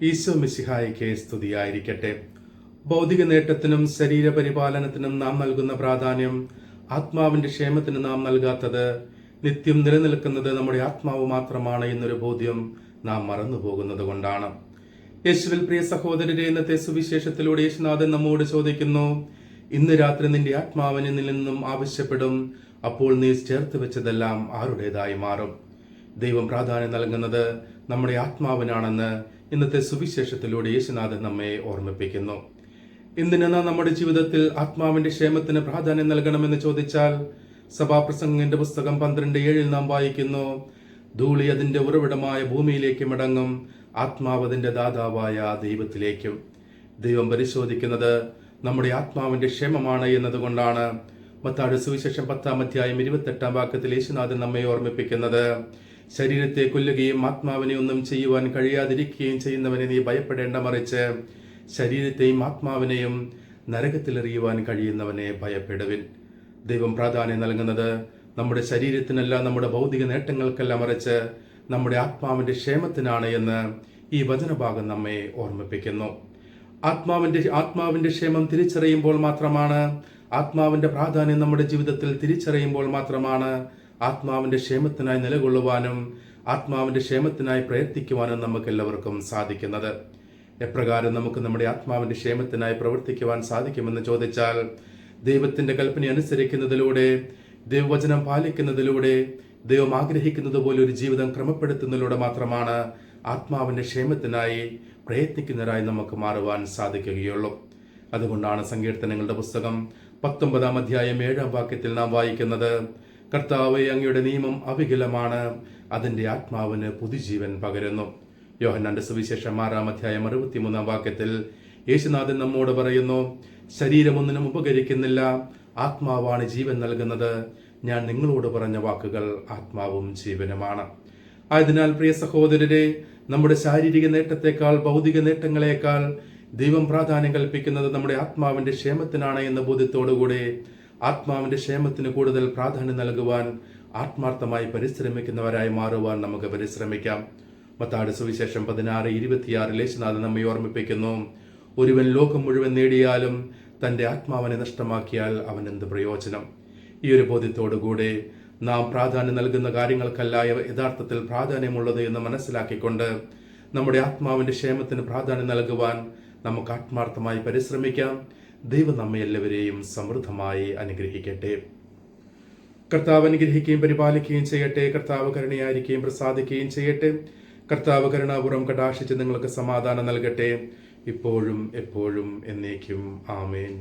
ഈശോ മിശിഹായിക്ക് സ്തുതിയായിരിക്കട്ടെ. ഭൗതിക നേട്ടത്തിനും ശരീരപരിപാലനത്തിനും നാം നൽകുന്ന പ്രാധാന്യം ആത്മാവിന്റെ ക്ഷേമത്തിന് നാം നൽകാത്തത് നിത്യം നിലനിൽക്കുന്നത് നമ്മുടെ ആത്മാവ് മാത്രമാണ് എന്നൊരു ബോധ്യം നാം മറന്നുപോകുന്നത് കൊണ്ടാണ്. യേശുവിൽ പ്രിയ സഹോദരരെ, ഇന്നത്തെ സുവിശേഷത്തിലൂടെ യേശുനാഥൻ നമ്മോട് ചോദിക്കുന്നു, ഇന്ന് രാത്രി നിന്റെ ആത്മാവിനെ നിന്നും ആവശ്യപ്പെടും, അപ്പോൾ നീ ചേർത്ത് വെച്ചതെല്ലാം ആരുടേതായി മാറും. ദൈവം പ്രാധാന്യം നൽകുന്നത് നമ്മുടെ ആത്മാവിനാണെന്ന് ഇന്നത്തെ സുവിശേഷത്തിലൂടെ യേശുനാഥൻ നമ്മെ ഓർമ്മിപ്പിക്കുന്നു. എന്തിനാണ് നമ്മുടെ ജീവിതത്തിൽ ആത്മാവിന്റെ ക്ഷേമത്തിന് പ്രാധാന്യം നൽകണമെന്ന് ചോദിച്ചാൽ, സഭാപ്രസംഗന്റെ പുസ്തകം 12:7 നാം വായിക്കുന്നു, ധൂളി അതിന്റെ ഉറവിടമായ ഭൂമിയിലേക്ക് മടങ്ങും, ആത്മാവ് അതിന്റെ ദാതാവായ ദൈവത്തിലേക്കും. ദൈവം പരിശോധിക്കുന്നത് നമ്മുടെ ആത്മാവിന്റെ ക്ഷേമമാണ് എന്നതുകൊണ്ടാണ്. മത്തായിയുടെ സുവിശേഷം 10:28 യേശുനാഥൻ നമ്മെ ഓർമ്മിപ്പിക്കുന്നത്, ശരീരത്തെ കൊല്ലുകയും ആത്മാവിനെ ഒന്നും ചെയ്യുവാൻ കഴിയാതിരിക്കുകയും ചെയ്യുന്നവനെ നീ ഭയപ്പെടേണ്ട, മറിച്ച് ശരീരത്തെയും ആത്മാവിനെയും നരകത്തിലെറിയുവാൻ കഴിയുന്നവനെ ഭയപ്പെടുവിൻ. ദൈവം പ്രാധാന്യം നൽകുന്നത് നമ്മുടെ ശരീരത്തിനല്ല, നമ്മുടെ ഭൗതിക നേട്ടങ്ങൾക്കല്ല, മറിച്ച് നമ്മുടെ ആത്മാവിന്റെ ക്ഷേമത്തിനാണ് എന്ന് ഈ വചനഭാഗം നമ്മെ ഓർമ്മിപ്പിക്കുന്നു. ആത്മാവിന്റെ ക്ഷേമം തിരിച്ചറിയുമ്പോൾ മാത്രമാണ്, ആത്മാവിന്റെ പ്രാധാന്യം നമ്മുടെ ജീവിതത്തിൽ തിരിച്ചറിയുമ്പോൾ മാത്രമാണ് ആത്മാവിന്റെ ക്ഷേമത്തിനായി നിലകൊള്ളുവാനും ആത്മാവിന്റെ ക്ഷേമത്തിനായി പ്രയത്നിക്കുവാനും നമുക്ക് എല്ലാവർക്കും സാധിക്കുന്നത്. എപ്രകാരം നമുക്ക് നമ്മുടെ ആത്മാവിന്റെ ക്ഷേമത്തിനായി പ്രവർത്തിക്കുവാൻ സാധിക്കുമെന്ന് ചോദിച്ചാൽ, ദൈവത്തിന്റെ കൽപ്പന അനുസരിക്കുന്നതിലൂടെ, ദൈവവചനം പാലിക്കുന്നതിലൂടെ, ദൈവം ആഗ്രഹിക്കുന്നത് പോലെ ഒരു ജീവിതം ക്രമപ്പെടുത്തുന്നതിലൂടെ മാത്രമാണ് ആത്മാവിന്റെ ക്ഷേമത്തിനായി പ്രയത്നിക്കുന്നവരായി നമുക്ക് മാറുവാൻ സാധിക്കുകയുള്ളൂ. അതുകൊണ്ടാണ് സങ്കീർത്തനങ്ങളുടെ പുസ്തകം 19:7 നാം വായിക്കുന്നത്, കർത്താവേ, അങ്ങയുടെ നിയമം അവികലമാണ്, അതിന്റെ ആത്മാവിന് പുതുജീവൻ പകരുന്നു. യോഹന്നാന്റെ സുവിശേഷം 6:63 യേശുനാഥൻ നമ്മോട് പറയുന്നു, ശരീരം ഒന്നിനും ഉപകരിക്കുന്നില്ല, ആത്മാവാണ് ജീവൻ നൽകുന്നത്. ഞാൻ നിങ്ങളോട് പറഞ്ഞ വാക്കുകൾ ആത്മാവും ജീവനുമാണ്. ആയതിനാൽ പ്രിയ സഹോദരരെ, നമ്മുടെ ശാരീരിക നേട്ടത്തെക്കാൾ, ഭൗതിക നേട്ടങ്ങളെക്കാൾ ദൈവം പ്രാധാന്യം കൽപ്പിക്കുന്നത് നമ്മുടെ ആത്മാവിന്റെ ക്ഷേമത്തിനാണ് എന്ന ബോധ്യത്തോടുകൂടി ആത്മാവിന്റെ ക്ഷേമത്തിന് കൂടുതൽ പ്രാധാന്യം നൽകുവാൻ ആത്മാർത്ഥമായി പരിശ്രമിക്കുന്നവരായി മാറുവാൻ നമുക്ക് പരിശ്രമിക്കാം. മത്തായിയുടെ സുവിശേഷം 16:26 യേശുനാഥൻ നമ്മെ ഓർമ്മിപ്പിക്കുന്നു, ഒരുവൻ ലോകം മുഴുവൻ നേടിയാലും തന്റെ ആത്മാവിനെ നഷ്ടമാക്കിയാൽ അവൻ എന്ത് പ്രയോജനം. ഈ ഒരു ബോധ്യത്തോടുകൂടി നാം പ്രാധാന്യം നൽകുന്ന കാര്യങ്ങൾക്കല്ല യഥാർത്ഥത്തിൽ പ്രാധാന്യമുള്ളത് എന്ന് മനസ്സിലാക്കിക്കൊണ്ട് നമ്മുടെ ആത്മാവിന്റെ ക്ഷേമത്തിന് പ്രാധാന്യം നൽകുവാൻ നമുക്ക് ആത്മാർത്ഥമായി പരിശ്രമിക്കാം. ദൈവം നമ്മെ എല്ലാവരെയും സമൃദ്ധമായി അനുഗ്രഹിക്കട്ടെ. കർത്താവ് അനുഗ്രഹിക്കുകയും പരിപാലിക്കുകയും ചെയ്യട്ടെ. കർത്താവ് കരുണയായിരിക്കുകയും പ്രസാദിക്കുകയും ചെയ്യട്ടെ. കർത്താവ് കരുണാപൂർവ്വം കടാക്ഷിച്ച് നിങ്ങൾക്ക് സമാധാനം നൽകട്ടെ, ഇപ്പോഴും എപ്പോഴും എന്നേക്കും. ആമേൻ.